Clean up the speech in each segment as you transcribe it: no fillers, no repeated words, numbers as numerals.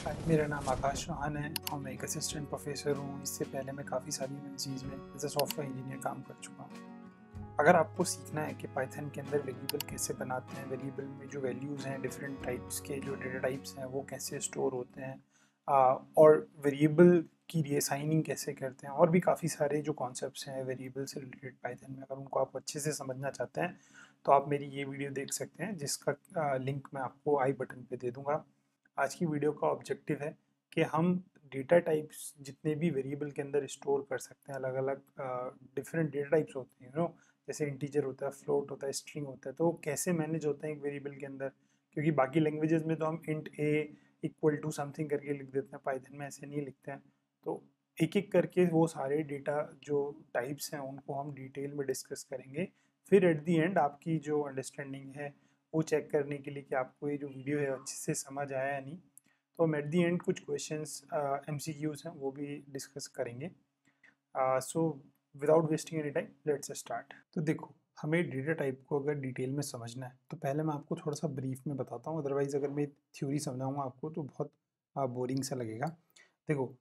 हाय, मेरा नाम आकाश चौहान है और मैं एक असिस्टेंट प्रोफेसर हूँ। इससे पहले मैं काफ़ी सारी एमएनसीज़ में एज अ सॉफ्टवेयर इंजीनियर काम कर चुका हूँ। अगर आपको सीखना है कि पाइथन के अंदर वेरिएबल कैसे बनाते हैं, वेरिएबल में जो वैल्यूज़ हैं, डिफरेंट टाइप्स के जो डेटा टाइप्स हैं वो कैसे स्टोर होते हैं, और वेरिएबल की रीअसाइनिंग कैसे करते हैं, और भी काफ़ी सारे जो कॉन्सेप्ट्स हैं वेरिएबल से रिलेटेड पाइथन में, अगर उनको आप अच्छे से समझना चाहते हैं तो आप मेरी ये वीडियो देख सकते हैं, जिसका लिंक मैं आपको आई बटन पे दे दूँगा। आज की वीडियो का ऑब्जेक्टिव है कि हम डेटा टाइप्स जितने भी वेरिएबल के अंदर स्टोर कर सकते हैं, अलग अलग डिफरेंट डेटा टाइप्स होते हैं, जैसे इंटीजर होता है, फ्लोट होता है, स्ट्रिंग होता है, तो वो कैसे मैनेज होते हैं एक वेरिएबल के अंदर। क्योंकि बाकी लैंग्वेजेस में तो हम int a equal to something करके लिख देते हैं, पाइथन में ऐसे नहीं लिखते हैं। तो एक एक करके वो सारे डेटा जो टाइप्स हैं उनको हम डिटेल में डिस्कस करेंगे। फिर एट दी एंड आपकी जो अंडरस्टैंडिंग है वो चेक करने के लिए कि आपको ये जो वीडियो है अच्छे से समझ आया या नहीं, तो हम एट दी एंड कुछ क्वेश्चंस एमसीक्यूज हैं वो भी डिस्कस करेंगे। So without wasting any time let's start. तो देखो, हमें डेटा टाइप को अगर डिटेल में समझना है तो पहले मैं आपको थोड़ा सा ब्रीफ में बताता हूँ, अदरवाइज अगर मैं थ्योरी समझाऊंगा आपको तो बहुत बोरिंग सा लगेगा। देखो,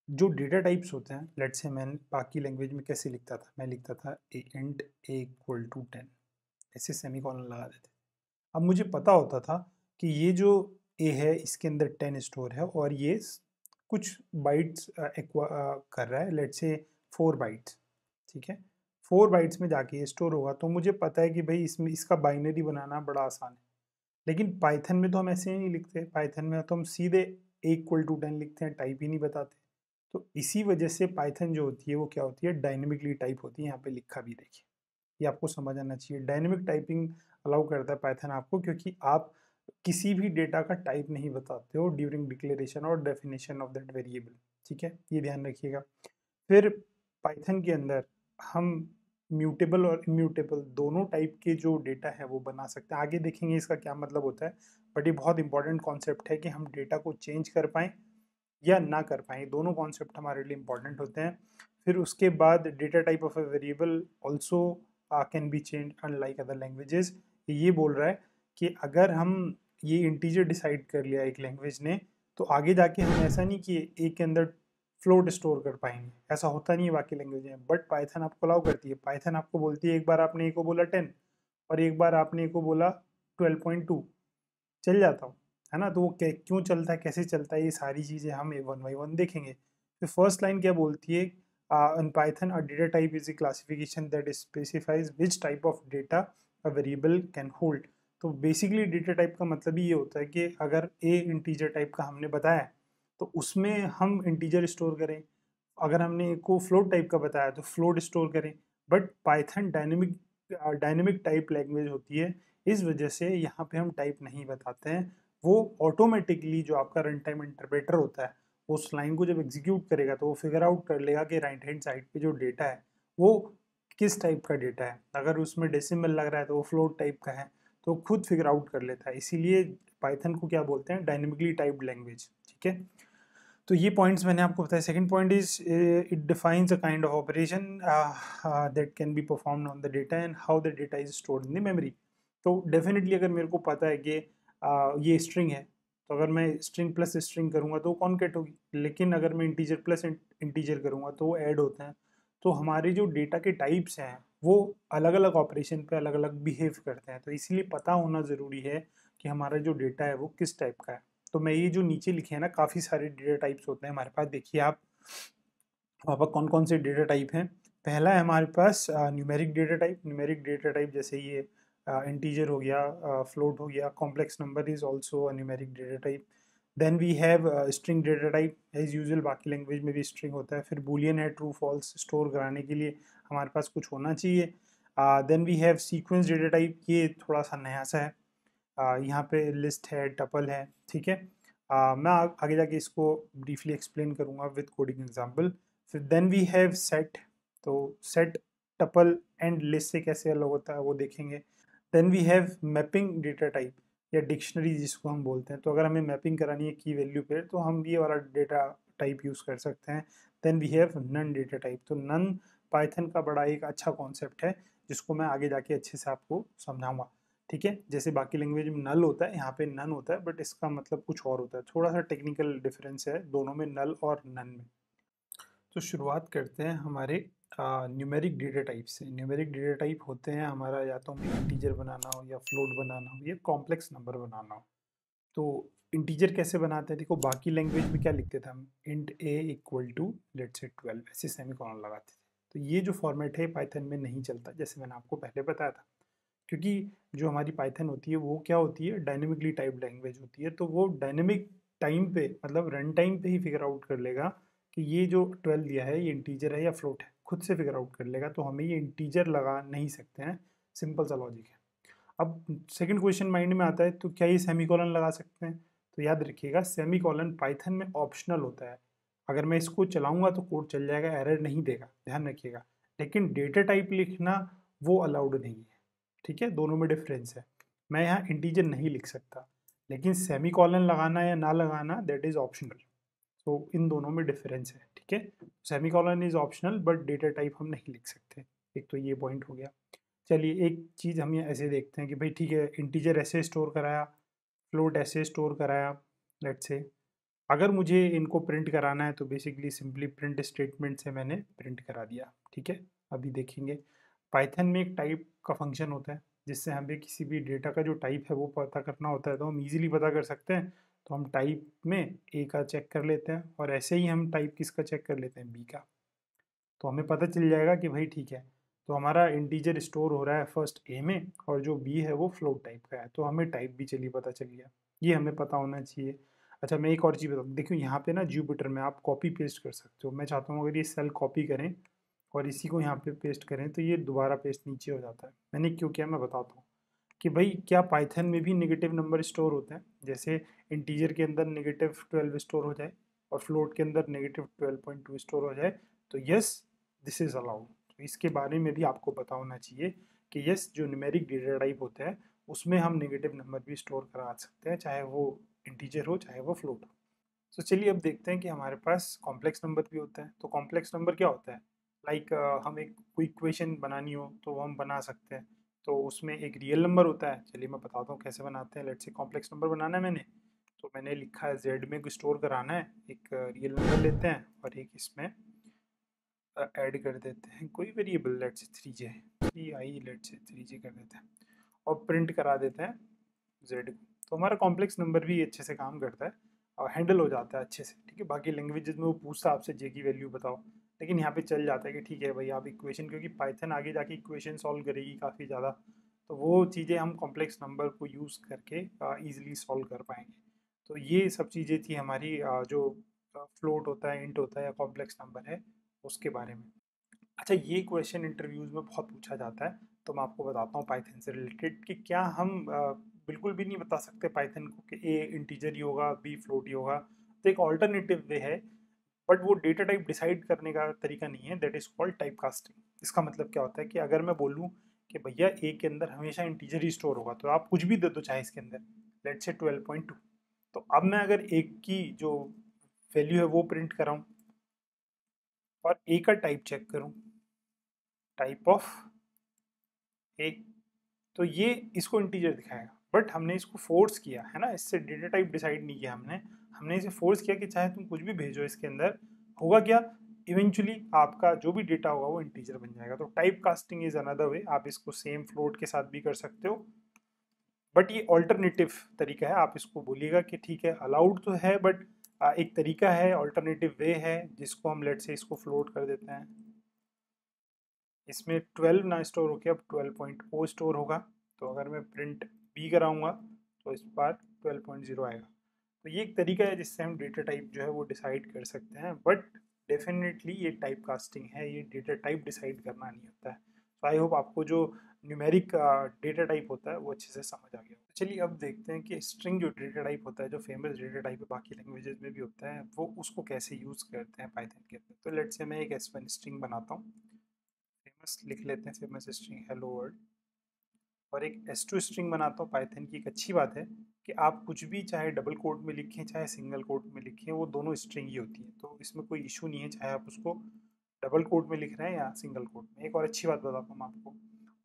जो डेटा टाइप्स होते हैं, लेट्स से मैं बाकी लैंग्वेज में कैसे लिखता था, मैं लिखता था ए इंट ए इक्वल टू 10, ऐसे सेमीकोलन लगा देते। अब मुझे पता होता था कि ये जो ए है इसके अंदर 10 स्टोर है और ये कुछ बाइट्स कर रहा है, लेट्स से 4 बाइट्स, ठीक है। 4 बाइट्स में जाके ये स्टोर होगा, तो मुझे पता है कि भाई इसमें इसका बाइनरी बनाना बड़ा आसान है। लेकिन पाइथन में तो हम ऐसे ही नहीं लिखते, पाइथन में तो हम सीधे ए इक्वल टू 10 लिखते हैं, टाइप ही नहीं बताते। तो इसी वजह से पाइथन जो होती है वो क्या होती है, डायनेमिकली टाइप होती है। यहाँ पे लिखा भी देखिए, ये आपको समझ आना चाहिए। डायनेमिक टाइपिंग अलाउ करता है पाइथन आपको, क्योंकि आप किसी भी डेटा का टाइप नहीं बताते हो ड्यूरिंग डिक्लेरेशन और डेफिनेशन ऑफ दैट वेरिएबल, ठीक है, ये ध्यान रखिएगा। फिर पाइथन के अंदर हम म्यूटेबल और इम्यूटेबल दोनों टाइप के जो डेटा है वो बना सकते हैं, आगे देखेंगे इसका क्या मतलब होता है। बट ये बहुत इंपॉर्टेंट कॉन्सेप्ट है कि हम डेटा को चेंज कर पाएँ या ना कर पाएँ, दोनों कॉन्सेप्ट हमारे लिए इंपॉर्टेंट होते हैं। फिर उसके बाद data type of a variable also can be change unlike other languages. ये बोल रहा है कि अगर हम ये इंटीजर डिसाइड कर लिया एक लैंग्वेज ने, तो आगे जाके हम ऐसा नहीं कि ए के अंदर फ्लोट स्टोर कर पाएंगे, ऐसा होता नहीं है बाकी लैंग्वेज में। बट पाइथन आपको अलाउ करती है, पाइथन आपको बोलती है एक बार आपने ए को बोला 10 और एक बार आपने ए को बोला 12.2, चल जाता हूँ, है ना। तो वो क्यों चलता है, कैसे चलता है, ये सारी चीज़ें हम वन बाई वन देखेंगे। तो फर्स्ट लाइन क्या बोलती है, in Python a data type is a classification that specifies which type of data a variable can hold. तो बेसिकली डेटा टाइप का मतलब ही ये होता है कि अगर ए इंटीजर टाइप का हमने बताया है, तो उसमें हम इंटीजर स्टोर करें। अगर हमने एक को फ्लोट टाइप का बताया तो फ्लोट स्टोर करें। But Python dynamic type language होती है, इस वजह से यहाँ पे हम टाइप नहीं बताते हैं। वो ऑटोमेटिकली जो आपका रन टाइम इंटरप्रेटर होता है, उस लाइन को जब एग्जीक्यूट करेगा तो वो फिगर आउट कर लेगा कि राइट हैंड साइड पे जो डेटा है वो किस टाइप का डेटा है। अगर उसमें डेसिमल लग रहा है तो वो फ्लोट टाइप का है, तो खुद फिगर आउट कर लेता है। इसीलिए पाइथन को क्या बोलते हैं, डायनेमिकली टाइप्ड लैंग्वेज, ठीक है। तो ये पॉइंट्स मैंने आपको बताया। Second point is it defines a kind of operation that can be performed on the data and how the data is stored in the memory. तो डेफिनेटली अगर मेरे को पता है कि ये स्ट्रिंग है, तो अगर मैं स्ट्रिंग प्लस स्ट्रिंग करूँगा तो कॉन्केट होगी। लेकिन अगर मैं इंटीजर प्लस इंटीजर करूँगा तो वो ऐड होते हैं। तो हमारे जो डेटा के टाइप्स हैं वो अलग अलग ऑपरेशन पे अलग अलग बिहेव करते हैं। तो इसलिए पता होना ज़रूरी है कि हमारा जो डेटा है वो किस टाइप का है। तो मैं ये जो नीचे लिखे हैं ना, काफ़ी सारे डेटा टाइप्स होते हैं हमारे पास, देखिए आप वहाँ पर कौन कौन से डेटा टाइप हैं। पहला है हमारे पास numeric data type. Numeric data type जैसे ये इंटीजर हो गया, फ्लोट हो गया, complex number is also a numeric data type. Then we have string data type, as usual बाकी लैंग्वेज में भी स्ट्रिंग होता है। फिर बूलियन है, ट्रू फॉल्स स्टोर कराने के लिए हमारे पास कुछ होना चाहिए। Then we have sequence data type, ये थोड़ा सा नया सा है। यहाँ पे लिस्ट है, टपल है, ठीक है। मैं आगे जाके इसको ब्रीफली एक्सप्लेन करूँगा विद कोडिंग एग्जांपल। फिर देन वी हैव सेट, तो सेट टपल एंड लिस्ट से कैसे अलग होता है वो देखेंगे। Then we have mapping data type या डिक्शनरी जिसको हम बोलते हैं। तो अगर हमें मैपिंग करानी है की वैल्यू पे तो हम ये वाला डेटा टाइप यूज़ कर सकते हैं। Then we have none data type. तो नन पाइथन का बड़ा एक अच्छा कॉन्सेप्ट है जिसको मैं आगे जाके अच्छे से आपको समझाऊंगा। ठीक है, जैसे बाकी लैंग्वेज में नल होता है, यहाँ पे नन होता है, बट इसका मतलब कुछ और होता है, थोड़ा सा टेक्निकल डिफरेंस है दोनों में, नल और नन में। तो शुरुआत करते हैं हमारे न्यूमेरिक डेटा टाइप से। न्यूमेरिक डेटा टाइप होते हैं हमारा, या तो हमें इंटीजर बनाना हो, या फ्लोट बनाना हो, या कॉम्प्लेक्स नंबर बनाना हो। तो इंटीजर कैसे बनाते हैं, देखो बाकी लैंग्वेज में क्या लिखते थे हम, int a equal to let's say 12, ऐसे सेमीकोलन लगाते थे। तो ये जो फॉर्मेट है पाइथन में नहीं चलता, जैसे मैंने आपको पहले बताया था, क्योंकि जो हमारी पाइथन होती है वो क्या होती है, डायनेमिकली टाइप लैंग्वेज होती है। तो वो डायनेमिक टाइम पे, मतलब रन टाइम पे ही फिगर आउट कर लेगा कि ये जो 12 दिया है ये इंटीजर है या फ्लोट है, खुद से फिगर आउट कर लेगा। तो हमें ये इंटीजर लगा नहीं सकते हैं, सिंपल सा लॉजिक है। अब सेकंड क्वेश्चन माइंड में आता है, तो क्या ये सेमीकोलन लगा सकते हैं? तो याद रखिएगा, सेमीकोलन पाइथन में ऑप्शनल होता है। अगर मैं इसको चलाऊंगा तो कोड चल जाएगा, एरर नहीं देगा, ध्यान रखिएगा। लेकिन डेटा टाइप लिखना वो अलाउड नहीं है, ठीक है, दोनों में डिफरेंस है। मैं यहाँ इंटीजर नहीं लिख सकता, लेकिन सेमीकोलन लगाना या ना लगाना दैट इज ऑप्शनल। तो इन दोनों में डिफरेंस है, ठीक है। Semicolon is optional but data type हम नहीं लिख सकते। एक तो ये पॉइंट हो गया। चलिए एक चीज़ हम ये ऐसे देखते हैं कि भाई ठीक है, इंटीजर ऐसे स्टोर कराया, फ्लोट ऐसे स्टोर कराया, लेट्स से अगर मुझे इनको प्रिंट कराना है तो बेसिकली सिंपली प्रिंट स्टेटमेंट से मैंने प्रिंट करा दिया, ठीक है। अभी देखेंगे पाइथन में एक टाइप का फंक्शन होता है, जिससे हमें किसी भी डेटा का जो टाइप है वो पता करना होता है, तो हम इजीली पता कर सकते हैं। तो हम टाइप में ए का चेक कर लेते हैं, और ऐसे ही हम टाइप किसका चेक कर लेते हैं, बी का। तो हमें पता चल जाएगा कि भाई ठीक है, तो हमारा इंटीजर स्टोर हो रहा है फर्स्ट ए में, और जो बी है वो फ्लोट टाइप का है, तो हमें टाइप भी चलिए पता चल गया। ये हमें पता होना चाहिए। अच्छा मैं एक और चीज़ बताऊँ, देखियो यहाँ पे ना जुपिटर में आप कॉपी पेस्ट कर सकते हो। मैं चाहता हूँ अगर ये सेल कॉपी करें और इसी को यहाँ पे पेस्ट करें, तो ये दोबारा पेस्ट नीचे हो जाता है। मैंने क्यों किया मैं बताता हूँ कि भाई क्या पाइथन में भी नेगेटिव नंबर स्टोर होते हैं, जैसे इंटीजर के अंदर -12 स्टोर हो जाए और फ्लोट के अंदर -12.2 स्टोर हो जाए, तो यस दिस इज अलाउड। तो इसके बारे में भी आपको पता होना चाहिए कि यस जो न्यूमेरिक डेटा टाइप होते हैं उसमें हम नेगेटिव नंबर भी स्टोर करा सकते हैं, चाहे वो इंटीजर हो चाहे वो फ्लोट हो। तो चलिए अब देखते हैं कि हमारे पास कॉम्प्लेक्स नंबर भी होता है। तो कॉम्प्लेक्स नंबर क्या होता है, लाइक हम एक कोई इक्वेशन बनानी हो तो वो हम बना सकते हैं। तो उसमें एक रियल नंबर होता है, चलिए मैं बताता हूँ कैसे बनाते हैं। लेट्स से कॉम्प्लेक्स नंबर बनाना है मैंने, तो मैंने लिखा है जेड में स्टोर कराना है, एक रियल नंबर लेते हैं और एक इसमें ऐड कर देते हैं कोई variable, let's say 3j, 3i, let's say 3j कर देते हैं और प्रिंट करा देते हैं जेड को। तो हमारा कॉम्प्लेक्स नंबर भी अच्छे से काम करता है और हैंडल हो जाता है अच्छे से, ठीक है। बाकी लैंग्वेजेस में वो पूछता है आपसे जे की वैल्यू बताओ, लेकिन यहाँ पे चल जाता है कि ठीक है भाई आप इक्वेशन, क्योंकि पाइथन आगे जाके इक्वेशन सॉल्व करेगी काफ़ी ज़्यादा, तो वो चीज़ें हम कॉम्प्लेक्स नंबर को यूज़ करके ईजिली सॉल्व कर पाएंगे। तो ये सब चीज़ें थी हमारी जो फ्लोट होता है, इंट होता है या कॉम्प्लेक्स नंबर है, उसके बारे में। अच्छा ये क्वेश्चन इंटरव्यूज़ में बहुत पूछा जाता है, तो मैं आपको बताता हूँ पाइथन से रिलेटेड कि क्या हम बिल्कुल भी नहीं बता सकते पाइथन को कि ए इंटीजर ही होगा, बी फ्लोट ही होगा। तो एक ऑल्टरनेटिव वे है, बट वो डेटा टाइप डिसाइड करने का तरीका नहीं है, that is called type casting. इसका मतलब क्या होता है कि अगर मैं बोलूँ कि भैया ए के अंदर हमेशा इंटीजर ही स्टोर होगा, तो आप कुछ भी दे दो चाहे इसके अंदर, लेट्स से 12.2। तो अब मैं अगर एक की जो वैल्यू है वो प्रिंट कराऊँ और ए का टाइप चेक करूँ, टाइप ऑफ ए, तो ये इसको इंटीजर दिखाएगा। बट हमने इसको फोर्स किया है ना, इससे डेटा टाइप डिसाइड नहीं किया हमने, हमने इसे फोर्स किया कि चाहे तुम कुछ भी भेजो इसके अंदर, होगा क्या, इवेंचुअली आपका जो भी डेटा होगा वो इंटीजर बन जाएगा। तो type casting is another way, आप इसको सेम फ्लोट के साथ भी कर सकते हो, बट ये ऑल्टरनेटिव तरीका है। आप इसको बोलिएगा कि ठीक है अलाउड तो है, बट एक तरीका है, ऑल्टरनेटिव वे है, जिसको हम लेट से इसको फ्लोट कर देते हैं। इसमें 12 ना स्टोर होकर अब 12.0 स्टोर होगा। तो अगर मैं प्रिंट बी कराऊंगा तो इस बार 12.0 आएगा। तो ये एक तरीका है जिससे हम डेटा टाइप जो है वो डिसाइड कर सकते हैं, बट डेफिनेटली ये टाइप कास्टिंग है, ये डेटा टाइप डिसाइड करना नहीं होता है। तो आई होप आपको जो न्यूमेरिक डेटा टाइप होता है वो अच्छे से समझ आ गया। चलिए अब देखते हैं कि स्ट्रिंग जो डेटा टाइप होता है, जो फेमस डेटा टाइप है बाकी लैंग्वेजेस में भी होता है, वो उसको कैसे यूज़ करते हैं पाइथन के अंदर। तो लेट्स से मैं एक S1 स्ट्रिंग बनाता हूँ, फेमस लिख लेते हैं, फेमस स्ट्रिंग हेलो वर्ल्ड, और एक S2 स्ट्रिंग बनाता हूँ पाइथन की। एक अच्छी बात है कि आप कुछ भी चाहे डबल कोट में लिखें चाहे सिंगल कोट में लिखें, वो दोनों स्ट्रिंग ही होती है, तो इसमें कोई इशू नहीं है चाहे आप उसको डबल कोट में लिख रहे हैं या सिंगल कोट में। एक और अच्छी बात बताता हूँ मैं आपको,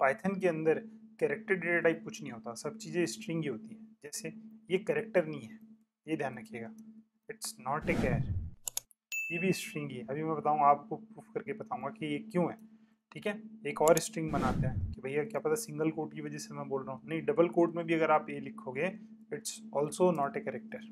पाइथन के अंदर कैरेक्टर डेटा टाइप कुछ नहीं होता, सब चीज़ें स्ट्रिंग ही होती हैं। जैसे ये कैरेक्टर नहीं है, ये ध्यान रखिएगा, इट्स नॉट ए कैर, ये भी स्ट्रिंग ही है। अभी मैं बताऊंगा, आपको प्रूफ करके बताऊंगा कि ये क्यों है। ठीक है, एक और स्ट्रिंग बनाते हैं कि भैया क्या पता सिंगल कोट की वजह से मैं बोल रहा हूँ, नहीं डबल कोट में भी अगर आप ये लिखोगे it's also not a character,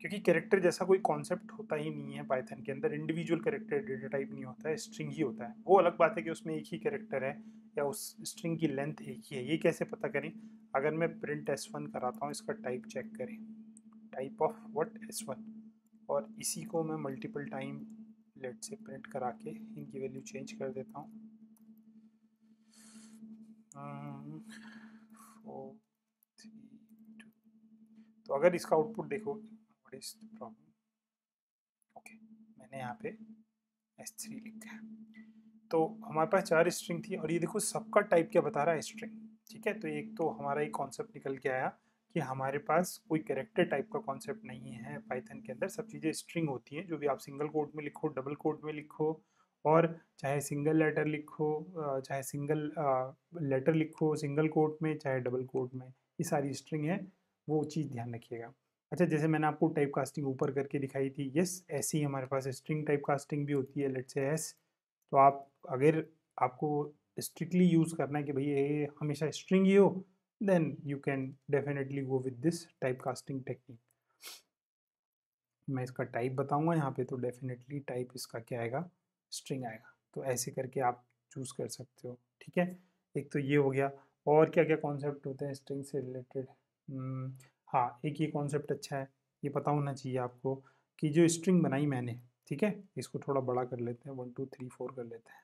क्योंकि कैरेक्टर जैसा कोई कॉन्सेप्ट होता ही नहीं है पाइथन के अंदर। इंडिविजुअल कैरेक्टर डेटा टाइप नहीं होता है, स्ट्रिंग ही होता है। वो अलग बात है कि उसमें एक ही कैरेक्टर है या उस स्ट्रिंग की लेंथ एक ही है। ये कैसे पता करें? अगर मैं प्रिंट s1 कराता हूँ, इसका टाइप चेक करें, टाइप ऑफ व्हाट s1, और इसी को मैं मल्टीपल टाइम लेट से प्रिंट करा के इनकी वैल्यू चेंज कर देता हूँ। 4 3 2। तो अगर इसका आउटपुट देखो, what is the problem? Okay, मैंने यहाँ पे s3 लिखा है। तो हमारे पास 4 स्ट्रिंग थी और ये देखो सबका टाइप क्या बता रहा है, स्ट्रिंग। ठीक है, तो एक तो हमारा एक कॉन्सेप्ट निकल के आया कि हमारे पास कोई कैरेक्टर टाइप का कॉन्सेप्ट नहीं है पाइथन के अंदर, सब चीज़ें स्ट्रिंग होती हैं। जो भी आप सिंगल कोट में लिखो, डबल कोट में लिखो, और चाहे सिंगल लेटर लिखो, चाहे सिंगल लेटर लिखो सिंगल कोट में, चाहे डबल कोट में, ये सारी स्ट्रिंग है। वो चीज़ ध्यान रखिएगा। अच्छा, जैसे मैंने आपको टाइप कास्टिंग ऊपर करके दिखाई थी, यस ऐसी ही हमारे पास स्ट्रिंग टाइप कास्टिंग भी होती है, लेट्स से एस। तो आप अगर आपको स्ट्रिक्टली यूज़ करना है कि भैया ये हमेशा स्ट्रिंग ही हो, then you can definitely go with this type casting technique. मैं इसका टाइप बताऊंगा यहाँ पे, तो डेफिनेटली टाइप इसका क्या आएगा, स्ट्रिंग आएगा। तो ऐसे करके आप चूज़ कर सकते हो। ठीक है, एक तो ये हो गया। और क्या क्या कॉन्सेप्ट होते हैं स्ट्रिंग से रिलेटेड? हाँ, एक ये कॉन्सेप्ट अच्छा है, ये पता होना चाहिए आपको, कि जो स्ट्रिंग बनाई मैंने, ठीक है, इसको थोड़ा बड़ा कर लेते हैं, 1 2 3 4 कर लेते हैं।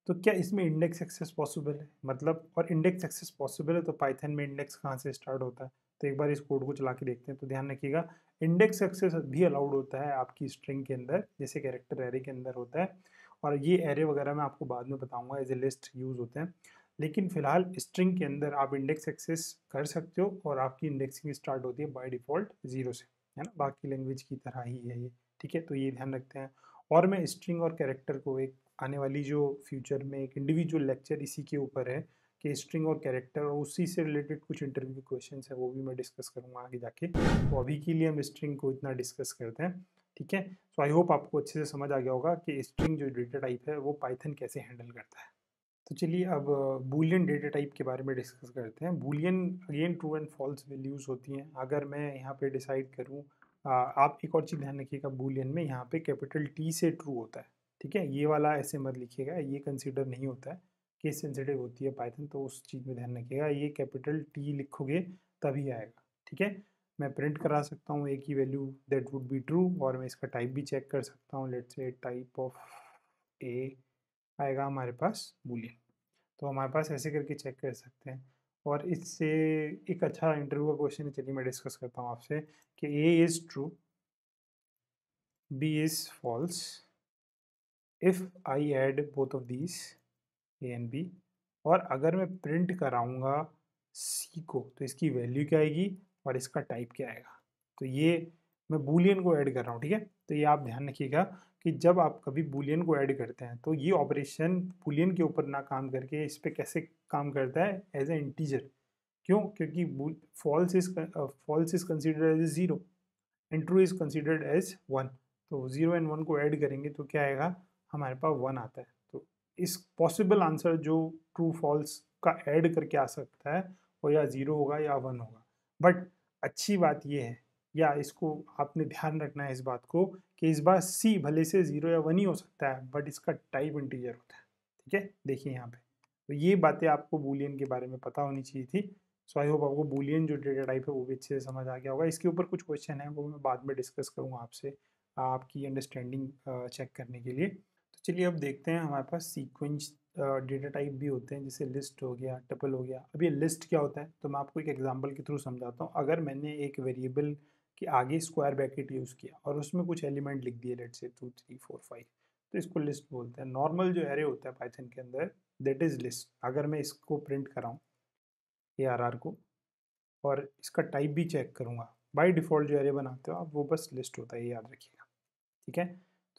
तो क्या इसमें इंडेक्स एक्सेस पॉसिबल है? मतलब, और इंडेक्स एक्सेस पॉसिबल है तो पाइथन में इंडेक्स कहाँ से स्टार्ट होता है? तो एक बार इस कोड को चला के देखते हैं। तो ध्यान रखिएगा, इंडेक्स एक्सेस भी अलाउड होता है आपकी स्ट्रिंग के अंदर, जैसे कैरेक्टर एरे के अंदर होता है। और ये एरे वगैरह मैं आपको बाद में बताऊंगा, एज ए लिस्ट यूज होते हैं। लेकिन फिलहाल स्ट्रिंग के अंदर आप इंडेक्स एक्सेस कर सकते हो, और आपकी इंडेक्सिंग स्टार्ट होती है बाय डिफॉल्ट 0 से, है ना, बाकी लैंग्वेज की तरह ही है ये। ठीक है, तो ये ध्यान रखते हैं। और मैं स्ट्रिंग और कैरेक्टर को एक आने वाली जो फ्यूचर में एक इंडिविजुअल लेक्चर इसी के ऊपर है कि स्ट्रिंग और कैरेक्टर, और उसी से रिलेटेड कुछ इंटरव्यू क्वेश्चंस है, वो भी मैं डिस्कस करूंगा आगे जाके। तो अभी के लिए हम स्ट्रिंग को इतना डिस्कस करते हैं। ठीक है, सो आई होप आपको अच्छे से समझ आ गया होगा कि स्ट्रिंग जो डेटा टाइप है वो पाइथन कैसे हैंडल करता है। तो चलिए अब बूलियन डेटा टाइप के बारे में डिस्कस करते हैं। Boolean again true and false values होती हैं। अगर मैं यहाँ पे डिसाइड करूँ, आप एक और चीज़ ध्यान रखिएगा, बूलियन में यहाँ पे कैपिटल टी से ट्रू होता है। ठीक है, ये वाला ऐसे मत लिखिएगा, ये कंसिडर नहीं होता है, केस सेंसिटिव होती है पाइथन, तो उस चीज़ में ध्यान रखिएगा। ये कैपिटल टी लिखोगे तभी आएगा। ठीक है, मैं प्रिंट करा सकता हूँ एक ही value, that would be true, और मैं इसका टाइप भी चेक कर सकता हूँ, लेट्स से टाइप ऑफ ए आएगा हमारे पास बूलियन। तो हमारे पास ऐसे करके चेक कर सकते हैं। और इससे एक अच्छा इंटरव्यू का क्वेश्चन है, चलिए मैं डिस्कस करता हूँ आपसे, कि a is true, b is false, if I add both of these a and b, और अगर मैं प्रिंट कराऊंगा सी को, तो इसकी वैल्यू क्या आएगी और इसका टाइप क्या आएगा। तो ये मैं बूलियन को ऐड कर रहा हूँ। ठीक है, तो ये आप ध्यान रखिएगा कि जब आप कभी बूलियन को ऐड करते हैं तो ये ऑपरेशन बूलियन के ऊपर ना काम करके इस पर कैसे काम करता है, एज ए इंटीजर। क्यों? क्योंकि false is considered as zero and true is considered as one. तो जीरो एंड वन को ऐड करेंगे तो क्या आएगा, हमारे पास वन आता है। तो इस पॉसिबल आंसर जो ट्रू फॉल्स का ऐड करके आ सकता है वो या ज़ीरो होगा या वन होगा। बट अच्छी बात यह है, या इसको आपने ध्यान रखना है इस बात को, कि इस बार सी भले से ज़ीरो या वन ही हो सकता है, बट इसका टाइप इंटीजर होता है। ठीक है, देखिए यहाँ पे, तो ये बातें आपको बूलियन के बारे में पता होनी चाहिए थी। सो आई होप आपको बूलियन जो डेटा टाइप है वो भी अच्छे से समझ आ गया होगा। इसके ऊपर कुछ क्वेश्चन है वो मैं बाद में डिस्कस करूँगा आपसे, आपकी अंडरस्टैंडिंग चेक करने के लिए। तो चलिए अब देखते हैं, हमारे पास सीक्वेंस डेटा टाइप भी होते हैं, जैसे लिस्ट हो गया, टपल हो गया। अब ये लिस्ट क्या होता है, तो मैं आपको एक एग्जांपल के थ्रू समझाता हूँ। अगर मैंने एक वेरिएबल के आगे स्क्वायर ब्रैकेट यूज़ किया और उसमें कुछ एलिमेंट लिख दिए, लेट्स से 2 3 4 5, तो इसको लिस्ट बोलते हैं। नॉर्मल जो एरे होता है पाइथन के अंदर, दैट इज लिस्ट। अगर मैं इसको प्रिंट कराऊँ ARR को, और इसका टाइप भी चेक करूँगा, बाय डिफ़ॉल्ट जो एरे बनाते हो आप वो बस लिस्ट होता है, ये याद रखिएगा। ठीक है,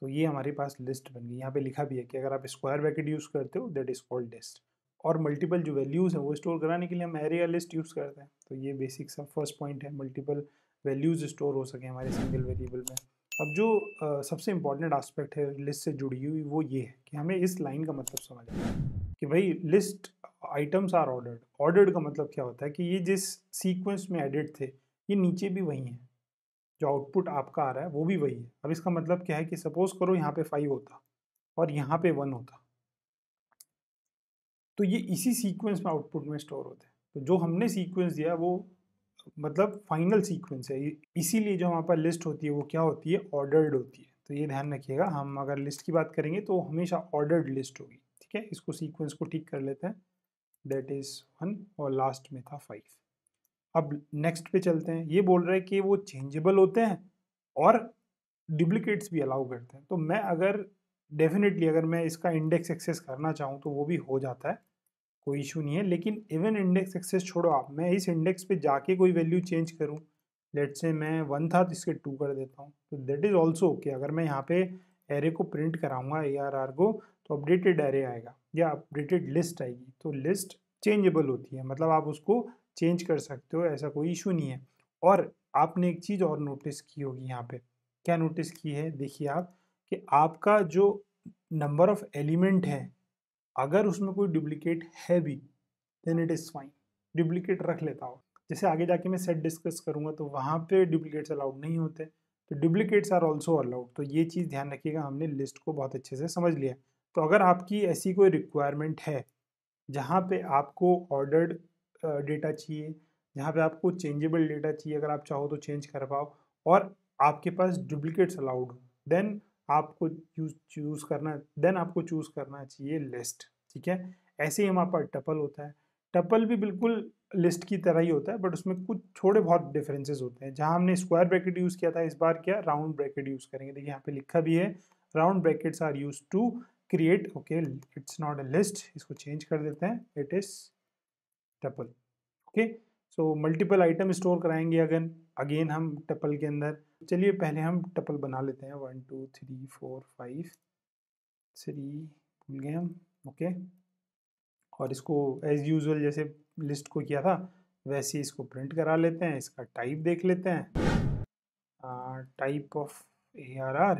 तो ये हमारे पास लिस्ट बन गई। यहाँ पे लिखा भी है कि अगर आप स्क्वायर ब्रैकेट यूज़ करते हो दैट इज कॉल्ड लिस्ट, और मल्टीपल जो वैल्यूज़ हैं वो स्टोर कराने के लिए हम एरे या लिस्ट यूज़ करते हैं। तो ये बेसिक सा फर्स्ट पॉइंट है, मल्टीपल वैल्यूज़ स्टोर हो सके हमारे सिंगल वेरिएबल में। अब जो सबसे इम्पॉर्टेंट आस्पेक्ट है लिस्ट से जुड़ी हुई वो ये है कि हमें इस लाइन का मतलब समझ आए कि भाई list items are ordered. Ordered का मतलब क्या होता है कि ये जिस सीक्वेंस में एडिट थे ये नीचे भी वही है, जो आउटपुट आपका आ रहा है वो भी वही है। अब इसका मतलब क्या है कि सपोज करो यहाँ पे 5 होता और यहाँ पे 1 होता, तो ये इसी सीक्वेंस में आउटपुट में स्टोर होते हैं। तो जो हमने सीक्वेंस दिया वो मतलब फाइनल सीक्वेंस है, इसीलिए जो हमारे पास लिस्ट होती है वो क्या होती है, ऑर्डर्ड होती है। तो ये ध्यान रखिएगा, हम अगर लिस्ट की बात करेंगे तो हमेशा ऑर्डर्ड लिस्ट होगी। ठीक है, इसको सीक्वेंस को ठीक कर लेते हैं, डेट इज 1 और लास्ट में था 5। अब नेक्स्ट पे चलते हैं। ये बोल रहा है कि वो चेंजेबल होते हैं और डुप्लीकेट्स भी अलाउ करते हैं। तो मैं अगर डेफिनेटली अगर मैं इसका इंडेक्स एक्सेस करना चाहूँ तो वो भी हो जाता है, कोई इशू नहीं है। लेकिन इवन इंडेक्स एक्सेस छोड़ो आप, मैं इस इंडेक्स पे जाके कोई वैल्यू चेंज करूँ, लेट से मैं 1 था तो इसके 2 कर देता हूँ, तो दैट इज़ ऑल्सो ओके। अगर मैं यहाँ पे एरे को प्रिंट कराऊंगा ARR को, तो अपडेटेड एरे आएगा या अपडेटेड लिस्ट आएगी। तो लिस्ट चेंजेबल होती है, मतलब आप उसको चेंज कर सकते हो, ऐसा कोई इशू नहीं है। और आपने एक चीज़ और नोटिस की होगी यहाँ पे, क्या नोटिस की है, देखिए आप, कि आपका जो नंबर ऑफ एलिमेंट है अगर उसमें कोई डुप्लीकेट है भी then it is fine, duplicate रख लेता हो। जैसे आगे जाके मैं सेट डिस्कस करूंगा तो वहाँ पे डुप्लीकेट्स अलाउड नहीं होते, तो डुप्लीकेट्स आर ऑल्सो अलाउड। तो ये चीज़ ध्यान रखिएगा, हमने लिस्ट को बहुत अच्छे से समझ लिया। तो अगर आपकी ऐसी कोई रिक्वायरमेंट है जहाँ पे आपको ऑर्डर्ड डेटा चाहिए, जहाँ पे आपको चेंजेबल डेटा चाहिए, अगर आप चाहो तो चेंज कर पाओ, और आपके पास डुप्लीकेट्स अलाउड, देन आपको चूज़ करना चाहिए लिस्ट। ठीक है, ऐसे ही हमारे पास टपल होता है। टपल भी बिल्कुल लिस्ट की तरह ही होता है, बट उसमें कुछ थोड़े बहुत डिफरेंसेस होते हैं। जहाँ हमने स्क्वायर ब्रैकेट यूज़ किया था, इस बार क्या राउंड ब्रैकेट यूज़ करेंगे। देखिए यहाँ पे लिखा भी है, round brackets are use to create, okay it's not a list, इसको चेंज कर देते हैं, it is tuple. Okay, so multiple item store कराएंगे अगेन अगेन हम टपल के अंदर। चलिए पहले हम टपल बना लेते हैं, 1 2 3 4 5 3 भूल गए हम। ओके, और इसको एज यूजुअल जैसे लिस्ट को किया था वैसे ही इसको प्रिंट करा लेते हैं। इसका टाइप देख लेते हैं, टाइप ऑफ ARR,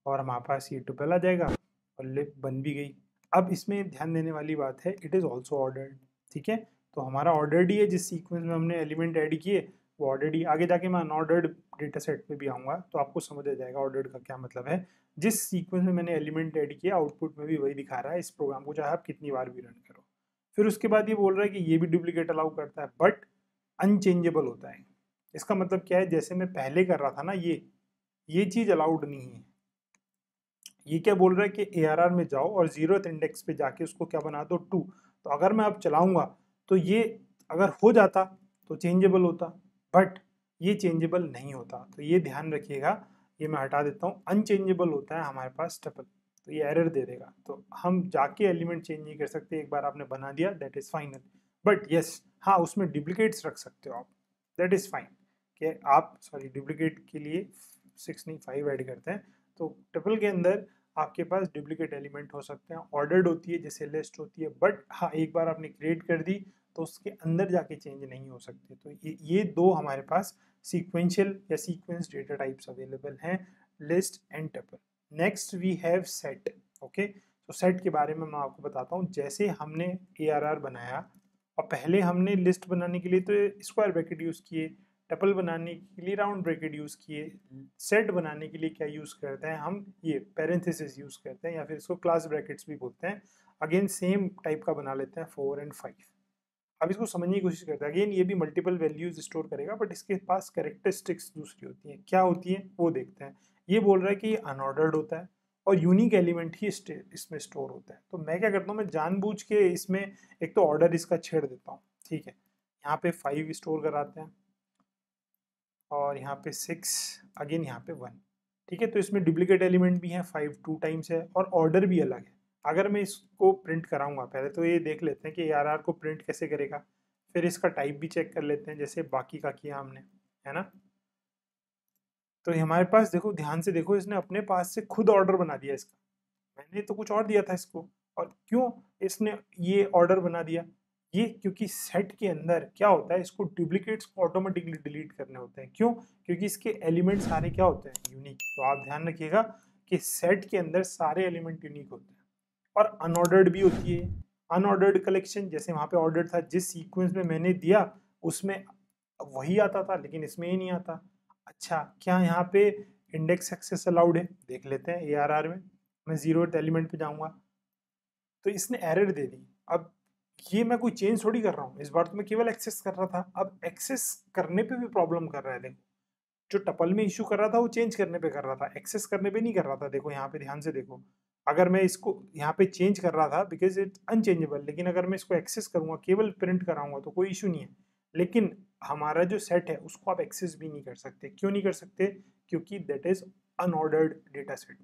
और हमारे पास ये टुपल आ जाएगा और लिप बन भी गई। अब इसमें ध्यान देने वाली बात है, इट इज़ ऑल्सो ऑर्डर्ड। ठीक है, तो हमारा ऑर्डर्ड ही है, जिस सीक्वेंस में हमने एलिमेंट ऐड किए वो ऑर्डर्ड ही। आगे जाके मैं अनऑर्डर्ड डेटा सेट पे भी आऊँगा तो आपको समझ आ जाएगा ऑर्डर्ड का क्या मतलब है। जिस सीक्वेंस में मैंने एलिमेंट ऐड किया आउटपुट में भी वही दिखा रहा है इस प्रोग्राम को, चाहे आप कितनी बार भी रन करो। फिर उसके बाद ये बोल रहा है कि ये भी डुप्लीकेट अलाउ करता है बट अनचेंजेबल होता है। इसका मतलब क्या है, जैसे मैं पहले कर रहा था ना, ये चीज़ अलाउड नहीं है। ये क्या बोल रहा है कि ARR में जाओ और 0th इंडेक्स पे जाके उसको क्या बना दो 2। तो अगर मैं अब चलाऊंगा तो ये अगर हो जाता तो चेंजेबल होता, बट ये चेंजेबल नहीं होता। तो ये ध्यान रखिएगा, ये मैं हटा देता हूँ, अनचेंजेबल होता है हमारे पास टपल, तो ये एरर दे देगा। तो हम जाके एलिमेंट चेंज नहीं कर सकते, एक बार आपने बना दिया that is final. But yes, हाँ उसमें डुप्लीकेट्स रख सकते हो आप, दैट इज फाइन। कि आप सॉरी डुप्लीकेट के लिए 6 नहीं 5 ऐड करते हैं। तो टपल के अंदर आपके पास डुप्लीकेट एलिमेंट हो सकते हैं, ऑर्डर्ड होती है जैसे लिस्ट होती है, बट हाँ एक बार आपने क्रिएट कर दी तो उसके अंदर जाके चेंज नहीं हो सकते। तो ये दो हमारे पास सीक्वेंशियल या सीक्वेंस डेटा टाइप्स अवेलेबल हैं, list and tuple. Next we have set. Okay, तो सेट के बारे में मैं आपको बताता हूँ। जैसे हमने ARR बनाया और पहले हमने लिस्ट बनाने के लिए तो स्क्वायर ब्रैकेट यूज़ किए, टपल बनाने के लिए राउंड ब्रैकेट यूज़ किए, सेट बनाने के लिए क्या यूज़ करते हैं हम, ये पैरेंथेसिस यूज़ करते हैं या फिर इसको क्लास ब्रैकेट्स भी बोलते हैं। अगेन सेम टाइप का बना लेते हैं 4 और 5। अब इसको समझने की कोशिश करते हैं। अगेन ये भी मल्टीपल वैल्यूज स्टोर करेगा बट इसके पास कैरेक्टरिस्टिक्स दूसरी होती हैं। क्या होती हैं वो देखते हैं। ये बोल रहा है कि ये अनऑर्डर्ड होता है और यूनिक एलिमेंट ही इसमें स्टोर होता है। तो मैं क्या करता हूँ, मैं जानबूझ के इसमें एक तो ऑर्डर इसका छेड़ देता हूँ। ठीक है, यहाँ पे 5 स्टोर कराते हैं और यहाँ पे 6, अगेन यहाँ पे 1। ठीक है, तो इसमें डुप्लीकेट एलिमेंट भी है, 5 2 टाइम्स है और ऑर्डर भी अलग है। अगर मैं इसको प्रिंट कराऊंगा, पहले तो ये देख लेते हैं कि ARR को प्रिंट कैसे करेगा, फिर इसका टाइप भी चेक कर लेते हैं जैसे बाकी का किया हमने, है ना। तो ये हमारे पास देखो, ध्यान से देखो, इसने अपने पास से खुद ऑर्डर बना दिया इसका, मैंने तो कुछ और दिया था इसको, और क्यों इसने ये ऑर्डर बना दिया, ये क्योंकि सेट के अंदर क्या होता है, इसको डुप्लीकेट्स को ऑटोमेटिकली डिलीट करने होते हैं। क्यों? क्योंकि इसके एलिमेंट सारे क्या होते हैं, यूनिक। तो आप ध्यान रखिएगा कि सेट के अंदर सारे एलिमेंट यूनिक होते हैं और अनऑर्डर्ड भी होती है। अनऑर्डर्ड कलेक्शन, जैसे वहां पे ऑर्डर था, जिस सीक्वेंस में मैंने दिया उसमें वही आता था, लेकिन इसमें ही नहीं आता। अच्छा, क्या यहाँ पे इंडेक्स एक्सेस अलाउड है? देख लेते हैं ARR में। मैं 0th एलिमेंट पे जाऊंगा तो इसने एरर दे दी। अब ये मैं कोई चेंज थोड़ी कर रहा हूँ, इस बार तो मैं केवल एक्सेस कर रहा था। अब एक्सेस करने पे भी प्रॉब्लम कर रहा है। देखो, जो टपल में इशू कर रहा था वो चेंज करने पे कर रहा था, एक्सेस करने पे नहीं कर रहा था। देखो यहाँ पे ध्यान से देखो, अगर मैं इसको यहाँ पे चेंज कर रहा था बिकॉज इट्स अनचेंजेबल, लेकिन अगर मैं इसको एक्सेस करूंगा, केवल प्रिंट कराऊंगा तो कोई इशू नहीं है। लेकिन हमारा जो सेट है उसको आप एक्सेस भी नहीं कर सकते। क्यों नहीं कर सकते? क्योंकि that is unordered data set.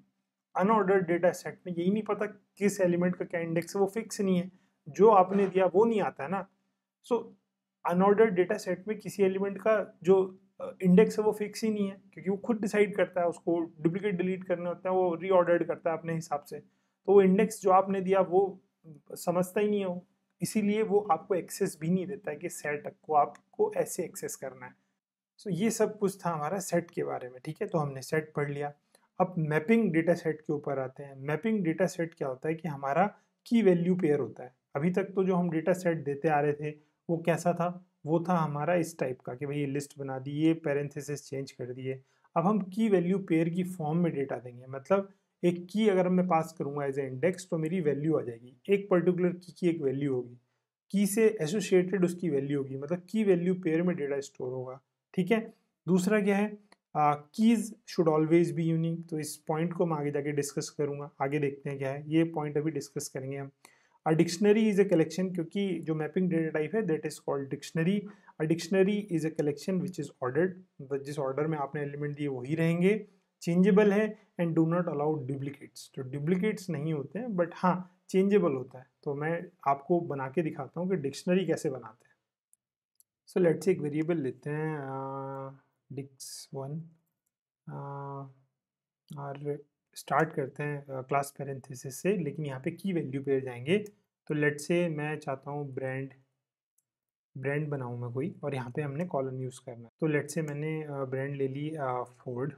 Unordered data set में यही नहीं पता किस एलिमेंट का क्या इंडेक्स है, वो फिक्स नहीं है, जो आपने दिया वो नहीं आता है ना। सो अनऑर्डर्ड डेटा सेट में किसी एलिमेंट का जो इंडेक्स है वो फिक्स ही नहीं है, क्योंकि वो खुद डिसाइड करता है, उसको डुप्लीकेट डिलीट करने होते हैं, वो रीऑर्डर्ड करता है अपने हिसाब से। तो वो इंडेक्स जो आपने दिया वो समझता ही नहीं है वो, इसीलिए वो आपको एक्सेस भी नहीं देता है कि सेट को आपको ऐसे एक्सेस करना है। सो ये सब कुछ था हमारा सेट के बारे में। ठीक है, तो हमने सेट पढ़ लिया। अब मैपिंग डेटा सेट के ऊपर आते हैं। मैपिंग डेटा सेट क्या होता है कि हमारा की वैल्यू पेयर होता है। अभी तक तो जो हम डेटा सेट देते आ रहे थे वो कैसा था, वो था हमारा इस टाइप का कि भाई ये लिस्ट बना दी, ये पैरेंथेसिस चेंज कर दिए। अब हम की वैल्यू पेयर की फॉर्म में डेटा देंगे। मतलब एक की अगर मैं पास करूंगा एज ए इंडेक्स तो मेरी वैल्यू आ जाएगी, एक पर्टिकुलर की एक वैल्यू होगी, की से एसोसिएटेड उसकी वैल्यू होगी, मतलब की वैल्यू पेयर में डेटा स्टोर होगा। ठीक है, दूसरा क्या है, keys should always be unique. तो इस पॉइंट को मैं आगे जाके डिस्कस करूंगा, आगे देखते हैं क्या है ये पॉइंट, अभी डिस्कस करेंगे हम। A dictionary is a collection, क्योंकि जो मैपिंग डेटा टाइप है that is called dictionary. A dictionary is a collection which is ordered, मतलब जिस ऑर्डर में आपने एलिमेंट दिए वही रहेंगे, चेंजेबल है and do not allow duplicates. तो डुप्लीकेट्स नहीं होते हैं, बट हाँ चेंजेबल होता है। तो मैं आपको बना के दिखाता हूँ कि डिक्शनरी कैसे बनाते हैं। सो लेट्स से एक वेरिएबल लेते हैं dix1 और स्टार्ट करते हैं क्लास पैरेंथेसिस से, लेकिन यहाँ पे की वैल्यू पे जाएंगे। तो लेट से मैं चाहता हूँ ब्रांड बनाऊँ मैं कोई, और यहाँ पे हमने कॉलन यूज़ करना है। तो लेट से मैंने ब्रांड ले ली फोर्ड,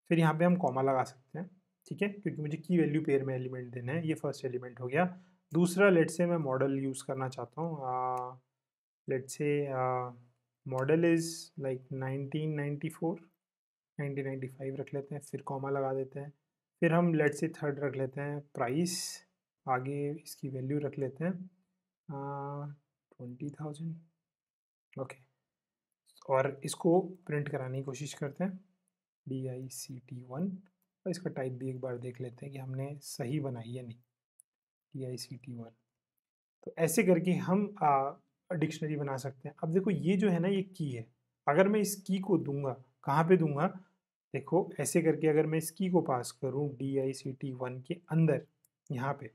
फिर यहाँ पे हम कॉमा लगा सकते हैं। ठीक है, क्योंकि मुझे की वैल्यू पेयर में एलिमेंट देना है। ये फर्स्ट एलिमेंट हो गया। दूसरा, लेट से मैं मॉडल यूज़ करना चाहता हूँ। लेट से मॉडल इज़ लाइक 1994, 1995 रख लेते हैं, फिर कॉमा लगा देते हैं। फिर हम लेट से थर्ड रख लेते हैं प्राइस, आगे इसकी वैल्यू रख लेते हैं 20,000। ओके, और इसको प्रिंट कराने की कोशिश करते हैं DICT1, और इसका टाइप भी एक बार देख लेते हैं कि हमने सही बनाई है नहीं, DICT1। तो ऐसे करके हम डिक्शनरी बना सकते हैं। अब देखो ये जो है ना, ये की है, अगर मैं इस की को दूंगा, कहाँ पे दूंगा, देखो ऐसे करके अगर मैं इस की को पास करूँ DICT1 के अंदर, यहाँ पे,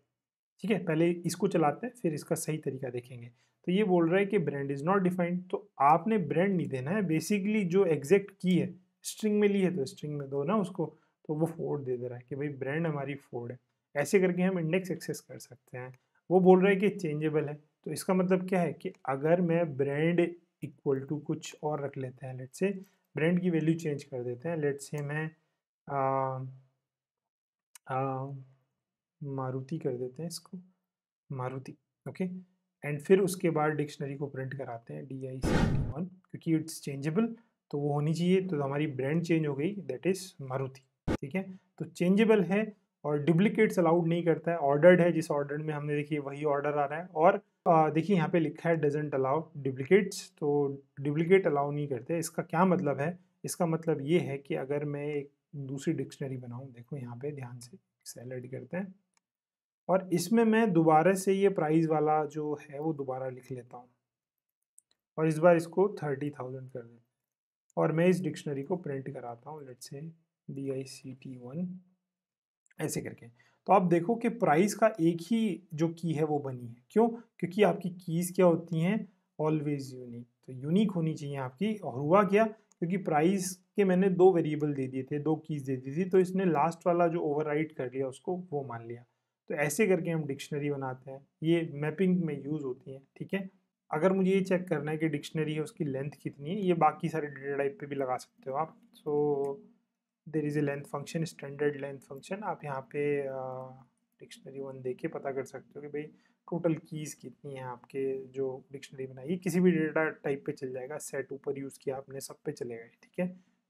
ठीक है, पहले इसको चलाते हैं फिर इसका सही तरीका देखेंगे। तो ये बोल रहा है कि ब्रांड इज नॉट डिफाइंड, तो आपने ब्रांड नहीं देना है, बेसिकली जो एग्जैक्ट की है स्ट्रिंग में ली है तो स्ट्रिंग में दो ना उसको। तो वो फोर्ड दे रहा है कि भाई ब्रांड हमारी फोर्ड है। ऐसे करके हम इंडेक्स एक्सेस कर सकते हैं। वो बोल रहा है कि चेंजेबल है, तो इसका मतलब क्या है कि अगर मैं ब्रांड इक्वल टू कुछ और रख लेते हैं, लेट से ब्रांड की वैल्यू चेंज कर देते हैं, लेट से मैं मारुति कर देते हैं इसको, मारुति। ओके, एंड फिर उसके बाद डिक्शनरी को प्रिंट कराते हैं DICT1, क्योंकि इट्स चेंजेबल तो वो होनी चाहिए। तो हमारी ब्रांड चेंज हो गई, दैट इज मारुति। ठीक है, तो चेंजेबल है और डुप्लीकेट्स अलाउड नहीं करता है। ऑर्डर्ड है, जिस ऑर्डर में हमने देखिए वही ऑर्डर आ रहा है। और देखिए यहाँ पे लिखा है डजंट अलाउ डुप्लीकेट्स, तो डुप्लीकेट अलाउ नहीं करते। इसका क्या मतलब है? इसका मतलब ये है कि अगर मैं एक दूसरी डिक्शनरी बनाऊँ, देखो यहाँ पे ध्यान से सेल ऐड करते हैं, और इसमें मैं दोबारा से ये प्राइस वाला जो है वो दोबारा लिख लेता हूँ, और इस बार इसको 30,000 कर देता हूँ, और मैं इस डिक्शनरी को प्रिंट कराता हूँ, लेट्स से DICT1 ऐसे करके। तो आप देखो कि प्राइस का एक ही जो की है वो बनी है। क्यों? क्योंकि आपकी कीज़ क्या होती हैं, ऑलवेज यूनिक। तो यूनिक होनी चाहिए आपकी। और हुआ क्या क्योंकि प्राइस के मैंने 2 वेरिएबल दे दिए थे, 2 कीज़ दे दी थी, तो इसने लास्ट वाला जो ओवरराइड कर लिया उसको वो मान लिया। तो ऐसे करके हम डिक्शनरी बनाते हैं, ये मैपिंग में यूज़ होती है, ठीक है। अगर मुझे ये चेक करना है कि डिक्शनरी है उसकी लेंथ कितनी है, ये बाकी सारे डेटा टाइप पे भी लगा सकते हो आप। So there is a length function, standard length function. आप यहाँ पे डिक्शनरी वन देख के पता कर सकते हो कि भाई टोटल कीज़ कितनी है आपके जो डिक्शनरी बनाई, किसी भी डेटा टाइप पे चल जाएगा, सेट ऊपर यूज़ किया आपने सब पे चलेगा, ठीक है।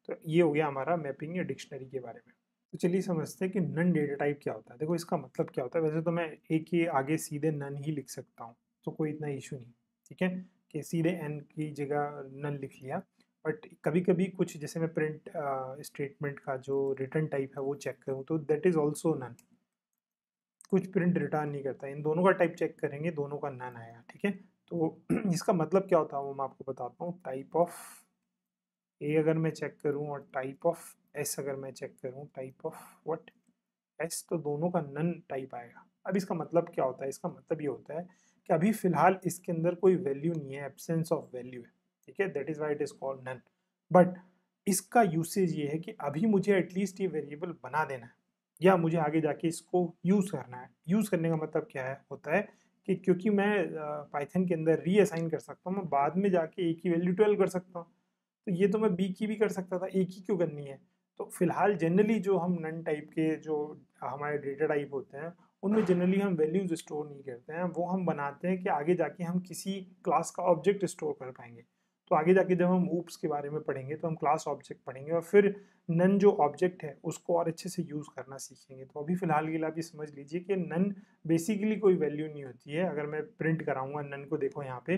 तो ये हो गया हमारा मैपिंग या डिक्शनरी के बारे में। तो चलिए समझते हैं कि नन डेटा टाइप क्या होता है। देखो इसका मतलब क्या होता है, वैसे तो मैं एक के आगे सीधे नन ही लिख सकता हूँ, तो कोई इतना इशू नहीं, ठीक है, कि सीधे एन की जगह नन लिख लिया। बट कभी कभी कुछ, जैसे मैं प्रिंट स्टेटमेंट का जो रिटर्न टाइप है वो चेक करूँ तो दैट इज़ ऑल्सो नन। कुछ प्रिंट रिटर्न नहीं करता, इन दोनों का टाइप चेक करेंगे, दोनों का नन आएगा, ठीक है। तो इसका मतलब क्या होता है वो मैं आपको बताता हूँ। टाइप ऑफ ए अगर मैं चेक करूँ और टाइप ऑफ एस अगर मैं चेक करूँ, टाइप ऑफ व्हाट एस, तो दोनों का नन टाइप आएगा। अब इसका मतलब क्या होता है, इसका मतलब ये होता है कि अभी फिलहाल इसके अंदर कोई वैल्यू नहीं है, एब्सेंस ऑफ वैल्यू है, ठीक है, that is why it is called none. But इसका यूसेज ये है कि अभी मुझे एटलीस्ट ये वेरिएबल बना देना है, या मुझे आगे जाके इसको यूज करना है। यूज करने का मतलब क्या है, होता है कि क्योंकि मैं पाइथन के अंदर रीअसाइन कर सकता हूँ, मैं बाद में जाके ए की वैल्यू 12 कर सकता हूँ। तो ये तो मैं बी की भी कर सकता था, ए की क्यों करनी है। तो फिलहाल जनरली जो हम नन टाइप के जो हमारे डेटा टाइप होते हैं उनमें जनरली हम वैल्यूज स्टोर नहीं करते हैं, वो हम बनाते हैं कि आगे जाके हम किसी क्लास का ऑब्जेक्ट स्टोर कर पाएंगे। तो आगे जाके जब हम ऊप्स के बारे में पढ़ेंगे तो हम क्लास ऑब्जेक्ट पढ़ेंगे और फिर नन जो ऑब्जेक्ट है उसको और अच्छे से यूज़ करना सीखेंगे। तो अभी फिलहाल के लिए आप ये समझ लीजिए कि नन बेसिकली कोई वैल्यू नहीं होती है। अगर मैं प्रिंट कराऊंगा नन को, देखो यहाँ पे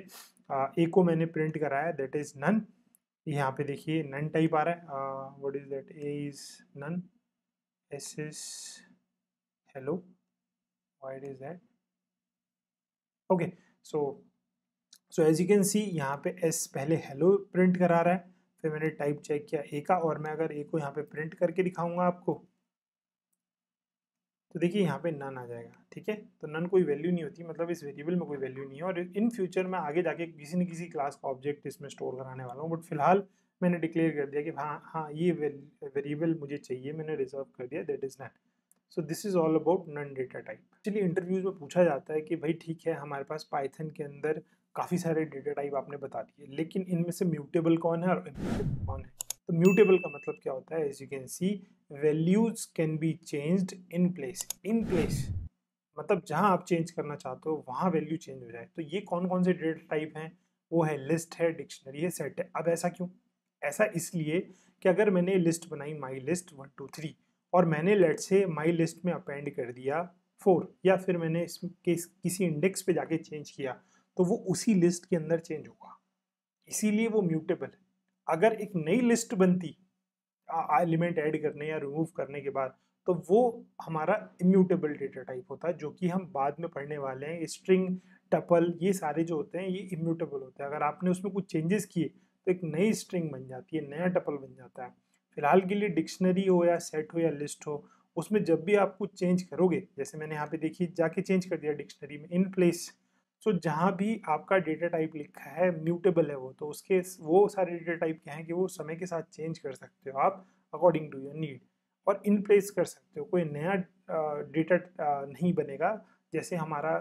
ए को मैंने प्रिंट कराया, दैट इज नन। यहाँ पे देखिए नन टाइप आ रहा है, what is that, a is none, s is hello, what is that, okay. So so as you can see यहाँ पे एस पहले हेलो प्रिंट करा रहा है, फिर मैंने टाइप चेक किया ए का, और मैं अगर ए को यहाँ पे प्रिंट करके दिखाऊंगा आपको तो देखिए यहाँ पे नन आ जाएगा, ठीक है। तो नन कोई वैल्यू नहीं होती, मतलब इस वेरिएबल में कोई वैल्यू नहीं है, और इन फ्यूचर में आगे जाके किसी न किसी क्लास का ऑब्जेक्ट इसमें स्टोर कराने वाला हूँ। बट फिलहाल मैंने डिक्लेयर कर दिया कि हाँ हाँ ये वेरिएबल मुझे चाहिए, मैंने रिजर्व कर दिया, that is none. So this is all about none data type. चलिए इंटरव्यूज में पूछा जाता है कि भाई ठीक है हमारे पास पाइथन के अंदर काफ़ी सारे डेटा टाइप आपने बता दिए, लेकिन इनमें से म्यूटेबल कौन है और इम्यूटेबल कौन है। तो म्यूटेबल का मतलब क्या होता है, as you can see values can be changed in place. In place मतलब जहां आप चेंज करना चाहते हो वहां वैल्यू चेंज हो जाए। तो ये कौन कौन से डेटा टाइप हैं, वो है लिस्ट है, डिक्शनरी है, सेट है। अब ऐसा क्यों, ऐसा इसलिए कि अगर मैंने लिस्ट बनाई माई लिस्ट 1 2 3 और मैंने लेट से माई लिस्ट में अपेंड कर दिया 4, या फिर मैंने इसके किसी इंडेक्स पे जाके चेंज किया, तो वो उसी लिस्ट के अंदर चेंज होगा, इसीलिए वो म्यूटेबल है। अगर एक नई लिस्ट बनती एलिमेंट ऐड करने या रिमूव करने के बाद, तो वो हमारा इम्यूटेबल डेटा टाइप होता है, जो कि हम बाद में पढ़ने वाले हैं। स्ट्रिंग, टपल, ये सारे जो होते हैं ये इम्यूटेबल होते हैं। अगर आपने उसमें कुछ चेंजेस किए तो एक नई स्ट्रिंग बन जाती है, नया टपल बन जाता है। फिलहाल के लिए डिक्शनरी हो या सेट हो या लिस्ट हो, उसमें जब भी आप कुछ चेंज करोगे, जैसे मैंने यहाँ पे देखिए जाके चेंज कर दिया डिक्शनरी में इन प्लेस, सो जहाँ भी आपका डेटा टाइप लिखा है म्यूटेबल है वो, तो उसके वो सारे डेटा टाइप क्या हैं कि वो समय के साथ चेंज कर सकते हो आप अकॉर्डिंग टू योर नीड, और इन प्लेस कर सकते हो। कोई नया डेटा नहीं बनेगा, जैसे हमारा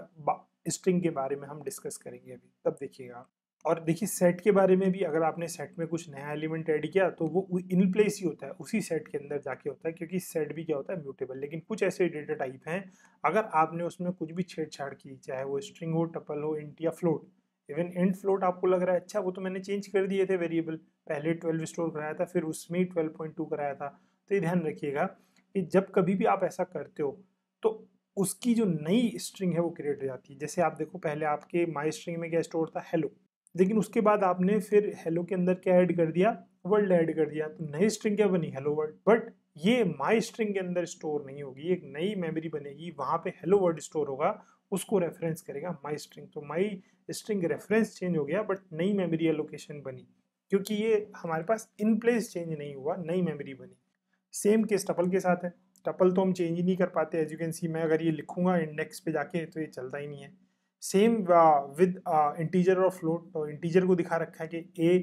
स्ट्रिंग के बारे में हम डिस्कस करेंगे अभी, तब देखिएगा। और देखिए सेट के बारे में भी, अगर आपने सेट में कुछ नया एलिमेंट ऐड किया तो वो इन प्लेस ही होता है, उसी सेट के अंदर जाके होता है, क्योंकि सेट भी क्या होता है, म्यूटेबल। लेकिन कुछ ऐसे डेटा टाइप हैं अगर आपने उसमें कुछ भी छेड़छाड़ की, चाहे वो स्ट्रिंग हो, टपल हो, इंट या फ्लोट, इवन इंट फ्लोट आपको लग रहा है अच्छा वो तो मैंने चेंज कर दिए थे वेरिएबल, पहले 12 स्टोर कराया था फिर उसमें ही 12.2 कराया था। तो ये ध्यान रखिएगा कि जब कभी भी आप ऐसा करते हो तो उसकी जो नई स्ट्रिंग है वो क्रिएट हो जाती है। जैसे आप देखो पहले आपके माई स्ट्रिंग में क्या स्टोर था, हेलो, लेकिन उसके बाद आपने फिर हेलो के अंदर क्या ऐड कर दिया, वर्ल्ड ऐड कर दिया, तो नई स्ट्रिंग क्या बनी, हेलो वर्ल्ड। बट ये माई स्ट्रिंग के अंदर स्टोर नहीं होगी, एक नई मेमोरी बनेगी, वहां पे हेलो वर्ल्ड स्टोर होगा, उसको रेफरेंस करेगा माई स्ट्रिंग। तो माई स्ट्रिंग रेफरेंस चेंज हो गया बट नई मेमोरी एलोकेशन बनी, क्योंकि ये हमारे पास इन प्लेस चेंज नहीं हुआ, नई मेमोरी बनी। सेम केस टपल के साथ है, टपल तो हम चेंज ही नहीं कर पाते, एज यू कैन सी मैं अगर ये लिखूंगा इंडेक्स पे जाके तो ये चलता ही नहीं है। सेम विद इंटीजर और फ्लोट, तो इंटीजर को दिखा रखा है कि ए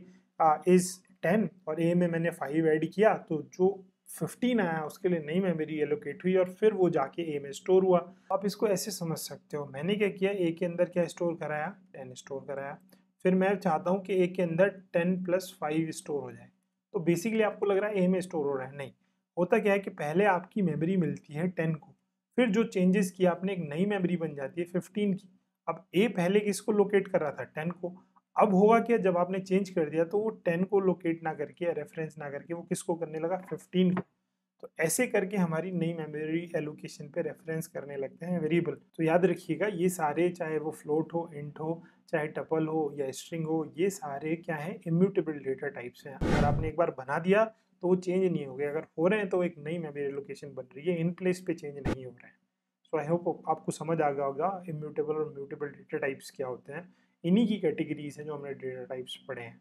इज 10 और ए में मैंने 5 ऐड किया तो जो 15 आया उसके लिए नई मेमोरी एलोकेट हुई और फिर वो जाके ए में स्टोर हुआ। आप इसको ऐसे समझ सकते हो, मैंने क्या किया, ए के अंदर क्या स्टोर कराया, 10 स्टोर कराया, फिर मैं चाहता हूँ कि ए के अंदर 10 + 5 स्टोर हो जाए। तो बेसिकली आपको लग रहा है ए में स्टोर हो रहा है, नहीं होता क्या है कि पहले आपकी मेमोरी मिलती है 10 को, फिर जो चेंजेस किया आपने एक नई मेमोरी बन जाती है 15 की। अब ए पहले किसको लोकेट कर रहा था, 10 को, अब होगा क्या, जब आपने चेंज कर दिया तो वो 10 को लोकेट ना करके, रेफरेंस ना करके वो किसको करने लगा, 15 को। तो ऐसे करके हमारी नई मेमोरी एलोकेशन पे रेफरेंस करने लगते हैं वेरिएबल। तो याद रखिएगा ये सारे, चाहे वो फ्लोट हो, इंट हो, चाहे टपल हो या स्ट्रिंग हो, ये सारे क्या है, इम्यूटेबल डेटा टाइप्स हैं। अगर आपने एक बार बना दिया तो वो चेंज नहीं हो गया, अगर हो रहे हैं तो एक नई मेमोरी एलोकेशन बन रही है, इन प्लेस पे चेंज नहीं हो रहा है। सो आई होप आपको समझ आ गया होगा इम्यूटेबल और म्यूटेबल डेटा टाइप्स क्या होते हैं। इन्हीं की कैटेगरीज हैं जो हमने डेटा टाइप्स पढ़े हैं।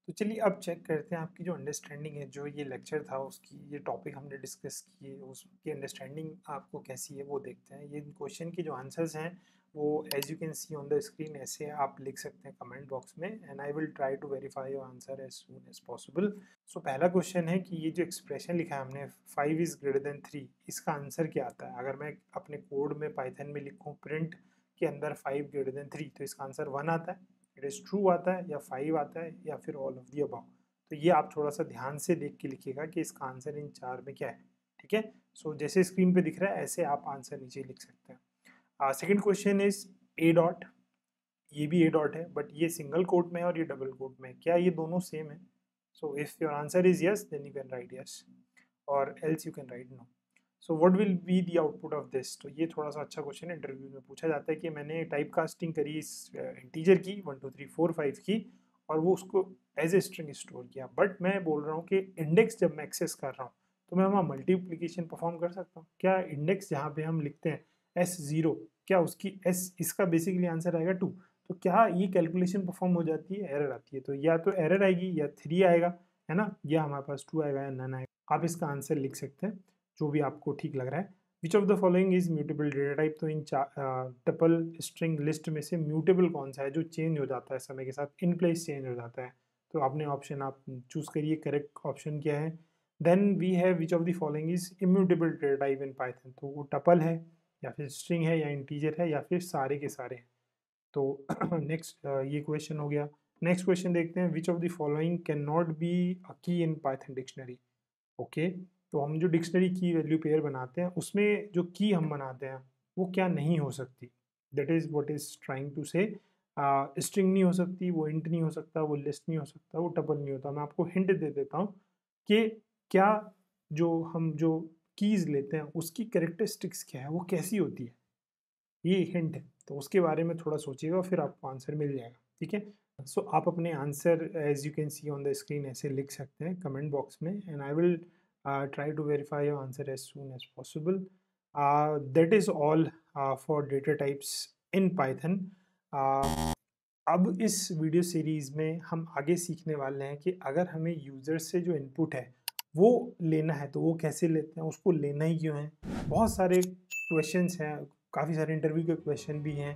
तो चलिए अब चेक करते हैं आपकी जो अंडरस्टैंडिंग है, जो ये लेक्चर था उसकी, ये टॉपिक हमने डिस्कस किए, उसकी अंडरस्टैंडिंग आपको कैसी है वो देखते हैं। ये क्वेश्चन के जो आंसर्स हैं वो as you can see on the screen ऐसे आप लिख सकते हैं कमेंट बॉक्स में, and I will try to verify your answer as soon as possible. So पहला क्वेश्चन है कि ये जो एक्सप्रेशन लिखा है हमने 5 इज ग्रेटर देन 3, इसका आंसर क्या आता है। अगर मैं अपने कोड में पाइथन में लिखूँ प्रिंट के अंदर 5 ग्रेटर देन 3, तो इसका आंसर 1 आता है, इट इज़ ट्रू आता है, या 5 आता है, या फिर ऑल ऑफ दी अबव। तो ये आप थोड़ा सा ध्यान से देख के लिखिएगा कि इसका आंसर इन 4 में क्या है, ठीक है। सो जैसे स्क्रीन पे दिख रहा है ऐसे आप आंसर नीचे लिख सकते हैं। Second question is a dot, ये भी ए डॉट है बट ये सिंगल कोट में है और ये डबल कोट में है, क्या ये दोनों सेम है। So if your answer is yes then you can write yes, और else you can write no. So what will be the output of this. तो ये थोड़ा सा अच्छा क्वेश्चन है, इंटरव्यू में पूछा जाता है कि मैंने टाइप कास्टिंग करी इस इंटीजर की 1 2 3 4 5 की, और वो उसको एज ए स्ट्रिंग स्टोर किया, बट मैं बोल रहा हूँ कि इंडेक्स जब मैं एक्सेस कर रहा हूँ तो मैं वहाँ मल्टीप्लिकेशन परफॉर्म कर सकता हूँ क्या। इंडेक्स जहाँ पे हम लिखते हैं S0, क्या उसकी S, इसका बेसिकली आंसर आएगा 2, तो क्या ये कैलकुलेशन परफॉर्म हो जाती है, एरर आती है। तो या तो एरर आएगी या 3 आएगा, है ना, या हमारे पास 2 आएगा या नन आएगा। आप इसका आंसर लिख सकते हैं जो भी आपको ठीक लग रहा है। विच of the following is mutable data type, तो इन टपल स्ट्रिंग लिस्ट में से म्यूटेबल कौन सा है जो चेंज हो जाता है समय के साथ, इन प्लेस चेंज हो जाता है। तो आपने ऑप्शन आप चूज करिए, करेक्ट ऑप्शन क्या है। Then we have which of the following is immutable data type in Python, तो वो टपल है या फिर स्ट्रिंग है या इंटीजर है या फिर सारे के सारे हैं। तो नेक्स्ट ये क्वेश्चन हो गया। नेक्स्ट क्वेश्चन देखते हैं, विच of the following can not be a की इन पाइथन डिक्शनरी। ओके, तो हम जो डिक्शनरी की वैल्यू पेयर बनाते हैं उसमें जो की हम बनाते हैं वो क्या नहीं हो सकती, that is what is trying to say. String नहीं हो सकती, वो इंट नहीं हो सकता, वो लिस्ट नहीं हो सकता, वो टपल नहीं होता। मैं आपको हिंट दे देता हूँ कि क्या जो हम जो कीज लेते हैं उसकी कैरेक्टरिस्टिक्स क्या है, वो कैसी होती है, ये हिंट है। तो उसके बारे में थोड़ा सोचिएगा फिर आपको आंसर मिल जाएगा, ठीक है। सो आप अपने answer as you can see on the screen ऐसे लिख सकते हैं कमेंट बॉक्स में, and I will try to verify your answer as soon as possible. That is all for data types in Python. अब इस video series में हम आगे सीखने वाले हैं कि अगर हमें यूज़र से जो इनपुट है वो लेना है तो वो कैसे लेते हैं, उसको लेना ही क्यों है। बहुत सारे क्वेश्चंस हैं, काफ़ी सारे इंटरव्यू के क्वेश्चन भी हैं।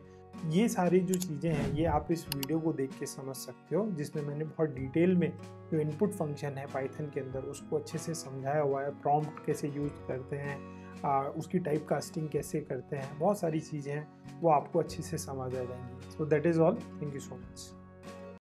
ये सारी जो चीज़ें हैं ये आप इस वीडियो को देख के समझ सकते हो, जिसमें मैंने बहुत डिटेल में जो इनपुट फंक्शन है पाइथन के अंदर उसको अच्छे से समझाया हुआ है। प्रॉम्प्ट कैसे यूज़ करते हैं, उसकी टाइप कास्टिंग कैसे करते हैं, बहुत सारी चीज़ें हैं वो आपको अच्छे से समझ आ जाएंगी। So that is all, thank you so much.